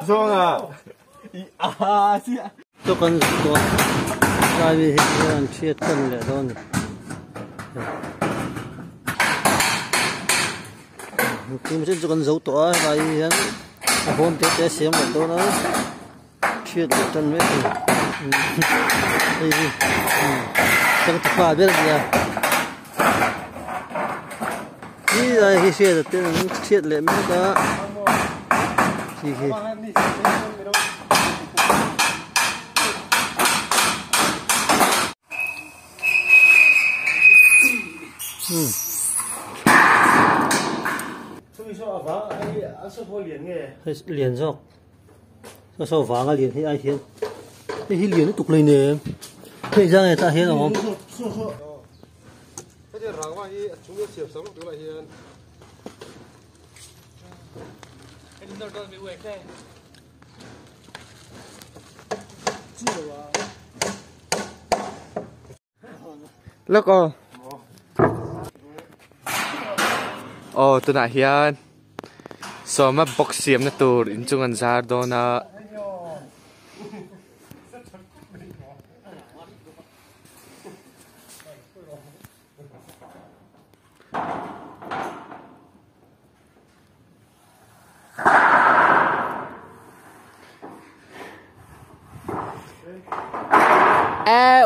Xong à? À, xí ạ. Cho con to. Tại vì hiện chia thân lẻ đó. Cũng sẽ cho con dấu to và hiện hôm té xem một đó nó chia được chân mấy thì đây đi chẳng thực pha biết là gì là khi chia được tên nó chia lại mấy đó gì khi liền sao sao vàng cái liền thấy ai hiến cái liền nó tục lên nè thấy ra người ta hiến không cái gì răng mà hi chúng ta xếp sống được lại hiền cái gì đó bị quẹt đây lúc tôi nãy hiền so mà box xiêm na tur in chung an zar do na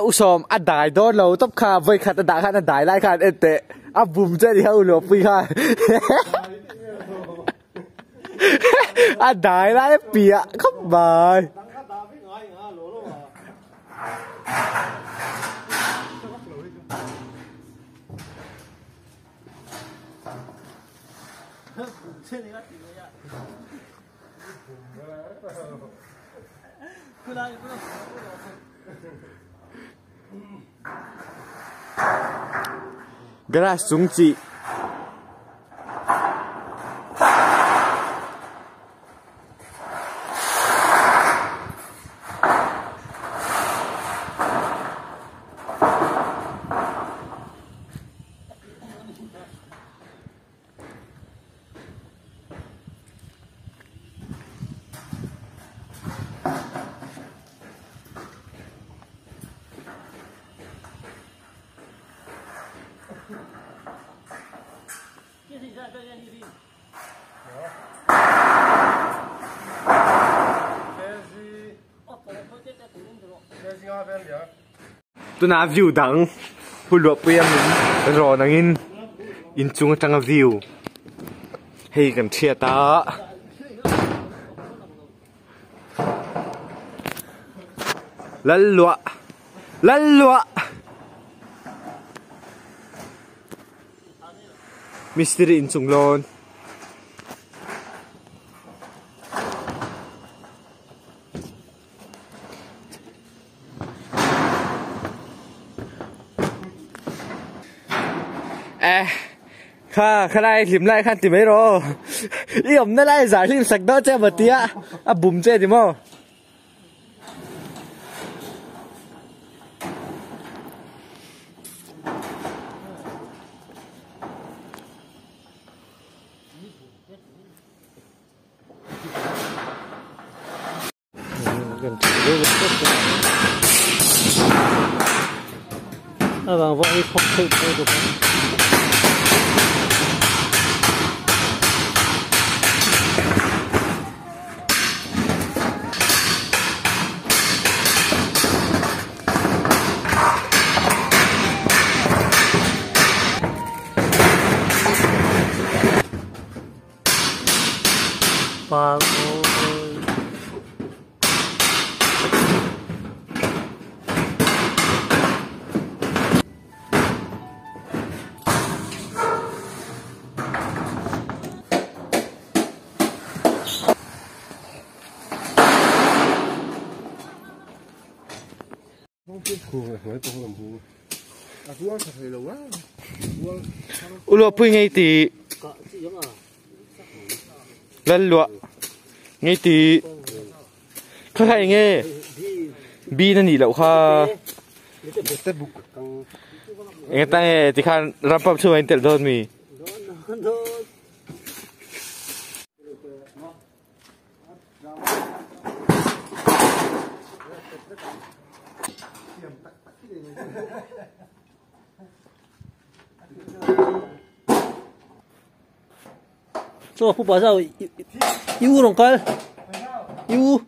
usom adai do lo top kha voi khat adai lai khat ete abum je ri hau lo pui kha adai lai pia khóc bài gara sung chi tôi na view đắng hu lụa pem rồi nang in chung trang view hay cần chia ta lăn lụa mystery in chung lon khá này tìm lại khăn tìm mấy rồi ý ẩm nó lại giải tìm sạch đó che một tí á bùm che tìm không vâng vội không thực được Vâng ơi ulo pui ngay thì lăn lụa ngay thì khai khai nghe bi nó nhỉ lậu kha nghe ta nghe thì khan ram pam chui anh tự đôn mì 做不把照有龙干有。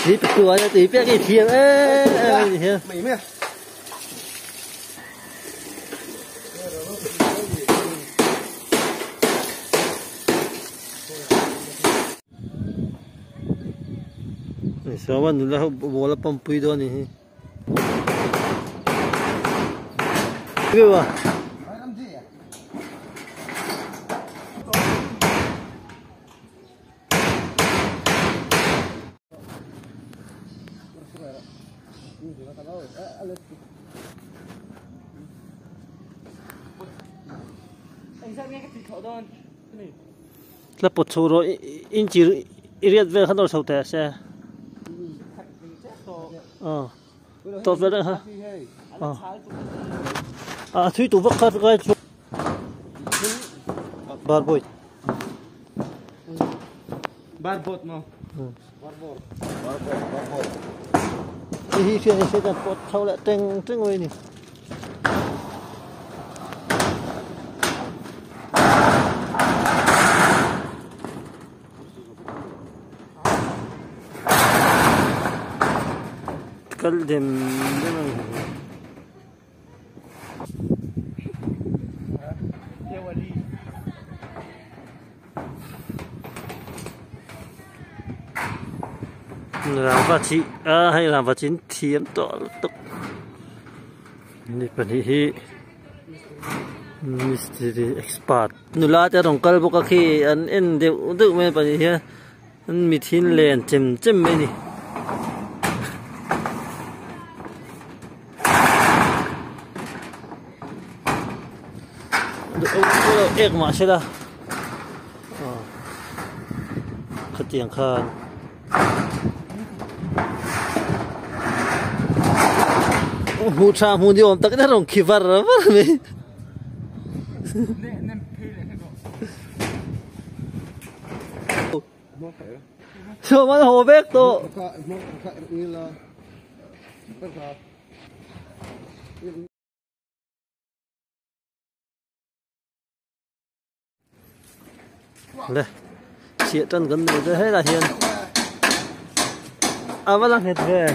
你ตัวจะตีเปียกไอ้เทียงเทียงไม่ไม่สวัสดีแล้วบัวละปั๊มปุยตัวนี้เกี่ยวะแล้วปวดโชว์อินจีเรียดเวลขันตัวโชว์แต่ใช่ตัวเวลฮะที่ตัววักขัดก็ช่วยบาร์บอยบาร์บอดมั้งที่เชื่อจะปวดเท่าละเต็งไว้นี่ก็เดิมได้มั้งlàm phát triển hay làm phát triển thiếm tọa tụcนี่เป็นที่มิสเตอร์เอ็กซ์พาร์ตนุลาจะต้องการบอกว่าอันเอ็นเดี๋ยวดูไม่เป็นที่อันมีทิ้งเลนเจ็มไม่นี่เอกมาใช่ละขัดเตียงข้างมูชามูดิอมตักได้รองคิวาร์ระบ้าไหมชอบมันหัวเบกโตเลยเสียจนกันเลยให้ละเฮียนว่าลังเห็ดเลย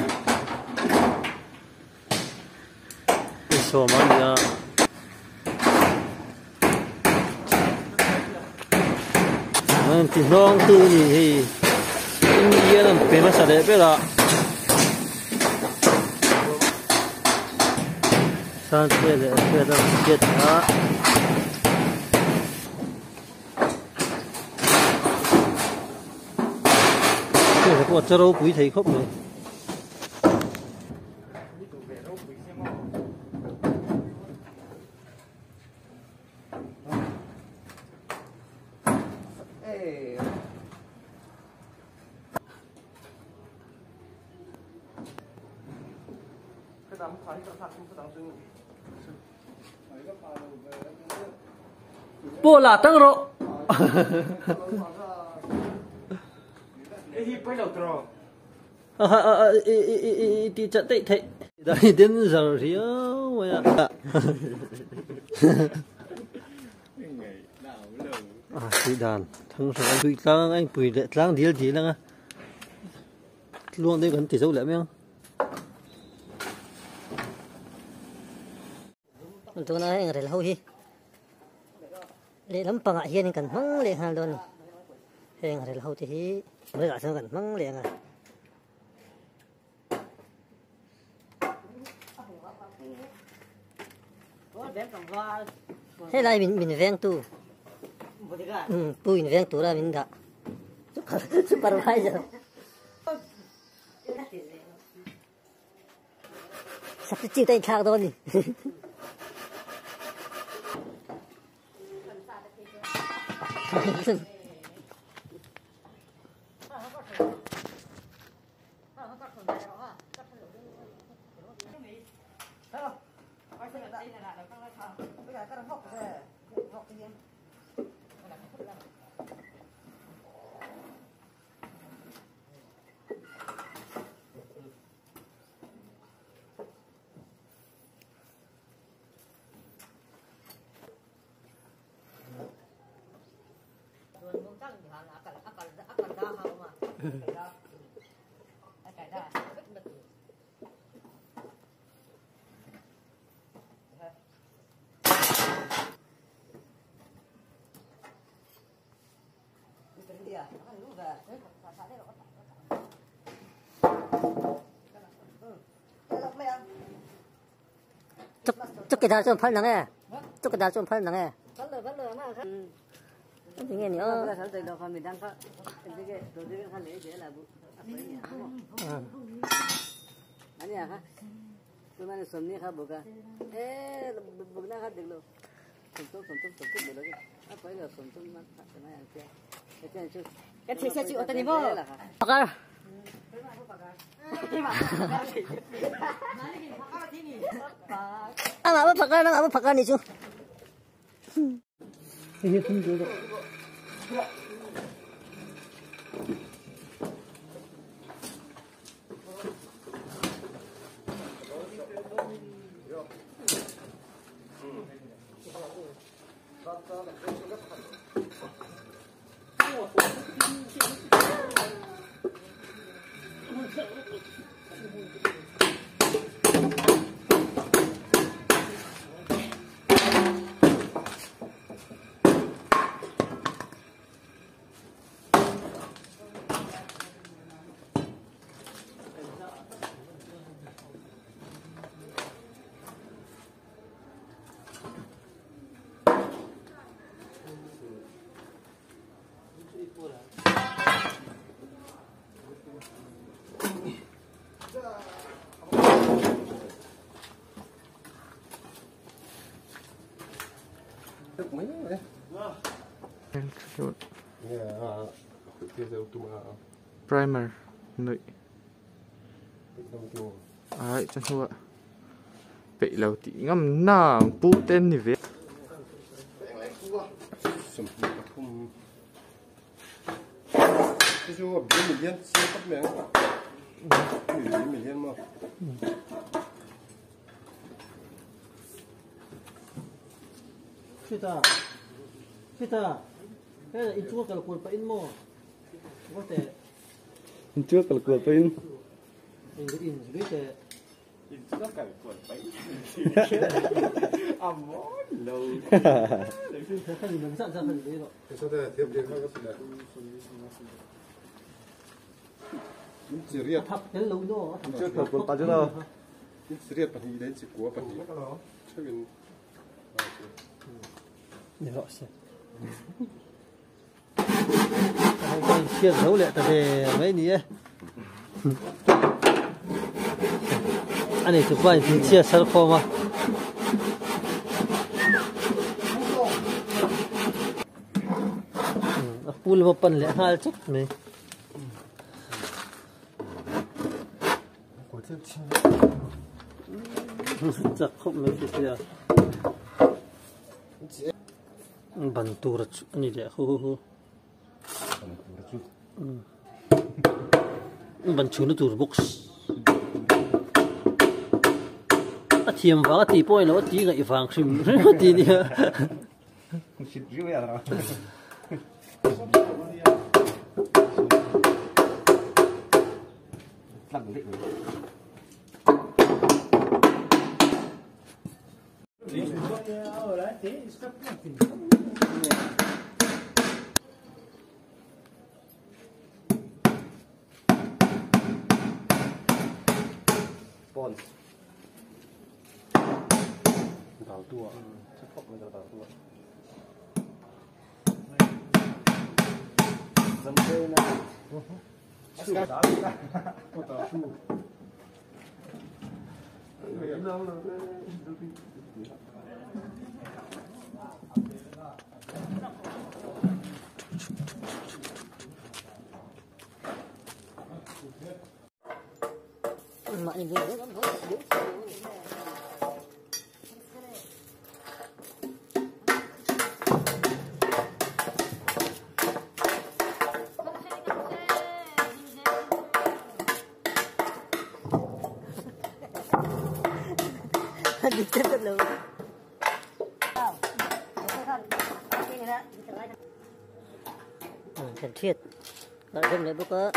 ชอบมันเนี่ยมันที่น้องตัวนี้อินเดียนั่นเป็นภาษาเด็กไปละสันเปียเลยเปียตั้งเจ็ดนะปวดจะรู้ปุ๋ยไทยครบเลยปูหลาตั้งโรไปแล้วตรอที่จะได้ที่ได้เดินจะเรียวไว้อะที่ด่านทั้งสองปุยล้างไอ้ปุยล้างเดียวทีแล้วไงล่วงได้กันติดเสาแหลมยังมันตัวนั้นอะไรเล่าฮีเลี้ยลำปังอ่ะเฮียนี่กันมั่งเลี้ยงฮัลโหลนี่เฮียอะไรเล่าที่ไม่กล้าสั่งกันมั่งเลี้ยงอ่ะให้ไรมินแวงตู้ปุยแวงตู้ละมินดาsupervisor substitute tay chạc đó nhỉ Chúc cái thằng cho phân nắng à? Chúc cái thằng cho phân nắng à? Phân lừa mà. Cái nghe nữa. Anh à ha. Tôi mang sớm đi khá bữa cả. Ê, bữa nay khá được luôn. Sớm được rồi. À, phải là sớm mà cái này ăn kia. Cái gì sẽ chịu tao đi vô. Pakar. Apa pakar nih cu? Ini pun dulu. Thức mấy đấy. Primer nội. Ai chân hua. Bị lâu tí ngâm nà bu tên như vậy. Cái số biển mình liên siêu cấp miếng. Mình liên mà. Kita, cái là in chua cả cuốn phải in mò, có thể In trước cả cửa bên. in cái in dưới cái In trước cả cuốn phải. Món lâu. thế cái gì mình sẵn sàng đấy rồi. Cái số này tiếp đến các bạn. In chỉ riết. Thắp cái lâu nữa. Trước cả cuốn bao nhiêu đâu? In chỉ riết bạn đi đến chỉ của bạn đi. Chứ mình. Để họ xem. Cái chia dấu lại tại về mấy ní. Anh ấy chụp ảnh thì chia sẵn kho mà. Pul mà pan lẽ hai chút này. Của tiếp chi. Chắc không mấy cái gì. Bantu racu ni dia. Bantu nó tur box. Thiêm vào tí bôi nó tí ngậy vàng xìm tí đi. Xịt rượu vậy đó. Lặng định. Bon. Đào tua. Chắc không mới đào tua. Dầm cây này. Chú đá đi ta. Có tao chú. Mà nhìn thấy nó tiếp được luôn. Cần thiết. Rồi thêm nữa bữa có.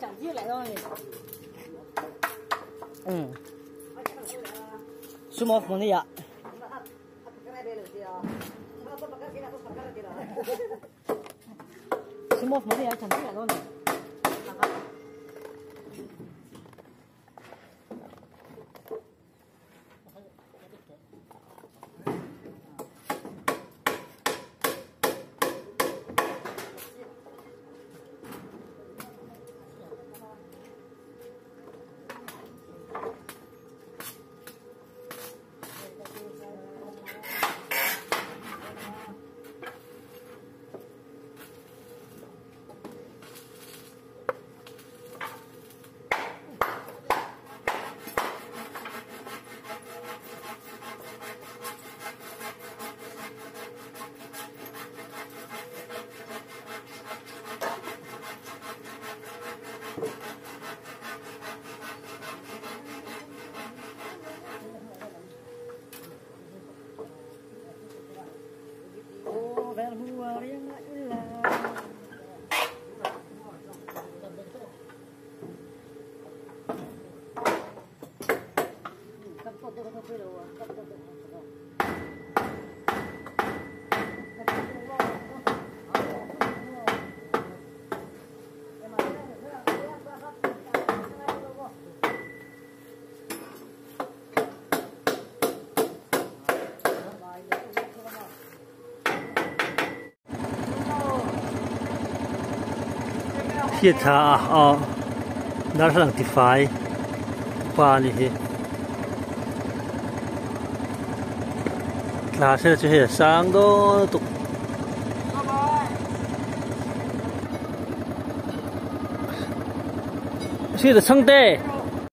Chẳng giết lại thôi. Sumo một đi ạ. Sumo một đi ạ, chẳng giết lại luôn. Hiện thà nó là thì phải qua như thế là sẽ cho hết sáng đó tục sẽ được sang đây